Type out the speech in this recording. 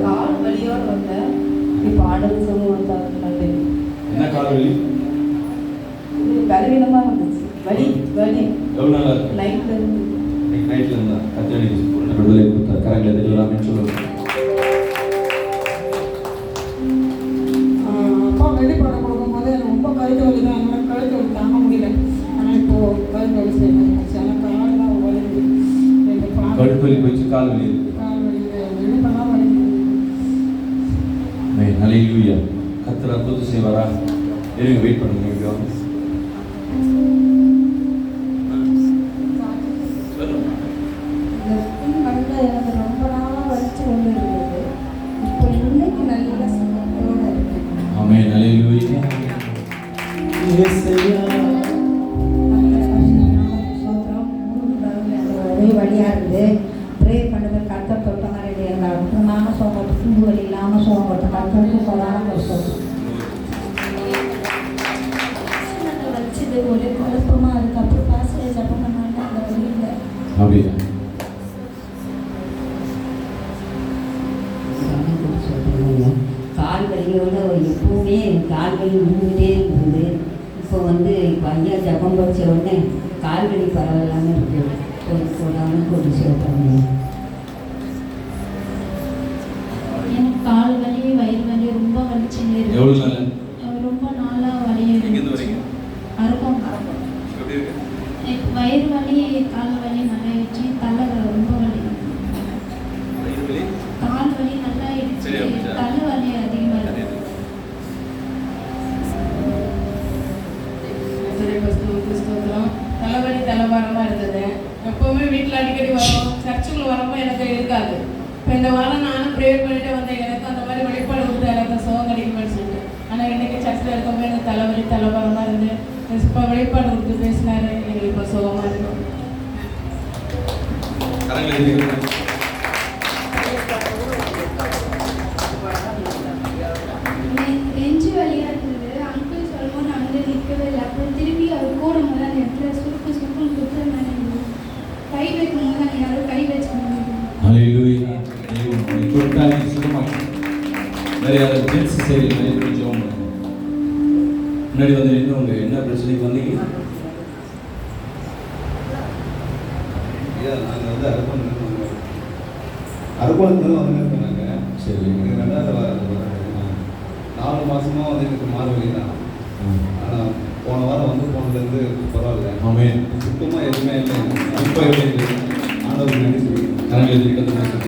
கால் வலியோடு வந்தேன். இப்போ ஆடல் சுகம் வந்தாங்க. என்ன கால் வலி? பலவீனமாக இருந்துச்சு. வலி வலி எவ்வளோ நாளாக இருக்கு? நைட்ல இருந்து. நைட்ல இருந்தா கத்தடி விடுதலை கொடுத்தார். கரங்களை தெரியலாமே சொல்லுவாங்க. அப்பா வெளிப்பாடம் கொடுக்கும்போது எனக்கு ரொம்ப கழுத்து வலி தான். என்னால் கழுத்து வலி தாங்க முடியல. ஆனால் இப்போது கழுத்து வலி செய்யணும். ஆனால் கால் தான் வலிக்குது. கழுத்து வலி போயிடுச்சு, கால் வலி இருக்கு. கால் வலி வெளிப்படம் வலிக்குது. ஹல்லேலூயா. கர்த்தர் அற்புதம் செய்வாரா? இருங்க, வெயிட் பண்ணுங்க. இங்க வாங்க. எனக்கு ரொம்ப நாளாக வலிச்சு கொண்டு இருந்தது. இப்போ இன்னைக்கு நல்ல சுகத்தோடு இருக்கேன். ஆமென். ஹல்லேலூயா. இயேசுயா. ஒரே வழியாக இருந்து ப்ரே பண்ணுறது கர்த்தர் தொட்டமாக ரெடி இருந்தால் அற்புதமான சோகம் சிந்து வலி இல்லாமல் சோகம் கொடுத்த கர்த்தருக்கு போதான சொல்கிறோம். வச்சுது ஒரே குழப்பமாக இருக்குது. அப்புறம் பாசிலே ஜபம் பண்ணாங்க அந்த வழியில். அப்படியா? கால் வலியோட எப்பவுமே கால் வலி விழுந்துகிட்டே இருந்தது. இப்போ ஐயா ஜபம் படித்த உடனே கால் வலி பரவாயில்லாமல் இருக்குது. போடாமல் ஒரு சொல்கிறாங்க. எனக்கு கால் வலி வயிறு வலி ரொம்ப வலிச்சுங்க. எவ்வளோ நாள்? ரொம்ப நாளாக வலி அறுக்கும். வயிறு வலி கால் வலி நல்லா ஆயிடுச்சு. தலை ரொம்ப வலி. கால் வலி நல்லா ஆயிடுச்சு. தலை வலி அதிகமாக இருக்கு. தலைவலி தலைவாரமாக இருந்தது. எப்போவுமே வீட்டில் அடிக்கடி வரும். சர்ச்சுக்குள்ள வரும்போது எனக்கு இருக்காது. இப்போ இந்த வாரம் நானும் ப்ரேயர் பண்ணிட்டு வந்தேன். எனக்கு அந்த மாதிரி வெளிப்பாடு கொடுத்து எனக்கு சுகம் கிடைக்குமான்னு சொல்லிட்டு. ஆனால் இன்றைக்கி சர்ச்சில் இருக்கும்போது எனக்கு தலைவலி தலைவாரமாக இருந்து இப்போ வெளிப்பாடு கொடுத்து பேசினாரு. எங்களுக்கு இப்போ சுகமாக இருக்கும். நெஞ்சு வலியாக இருந்தது. அங்கிள் சொல்லும்போது நான் நிற்கவே இல்லை. அப்புறம் திருப்பி அவர் கூடும்போது அந்த இடத்துல சுருக்கு சுருக்குன்னு குத்துற மாதிரி இருந்தது. கை வைக்கும்போது அந்த யாரும் கை வச்சுக்கணும். ஹல்லேலூயா. நீ தொட்டால் நீ சுகமாகும். வேற யாராவது ஜென்ஸ் சரி ஜெபம் பண்ணுங்க. முன்னாடி நின்று உங்க என்ன பிரச்சனைக்கு வந்தீங்க? நாங்கள் அரக்கோணத்துல வந்துருக்காங்க. சரி, எனக்கு 2வது வாரம் 4 மாதமாக எனக்கு மாறுவலி தான். ஆனால் போன வாரம் போனதுலேருந்து பரவாயில்ல. ஆமென். சுத்தமாக எதுவுமே இல்லை. இப்போ எப்படி ஆண்டவருக்கு நன்றி சொல்லி கரங்களை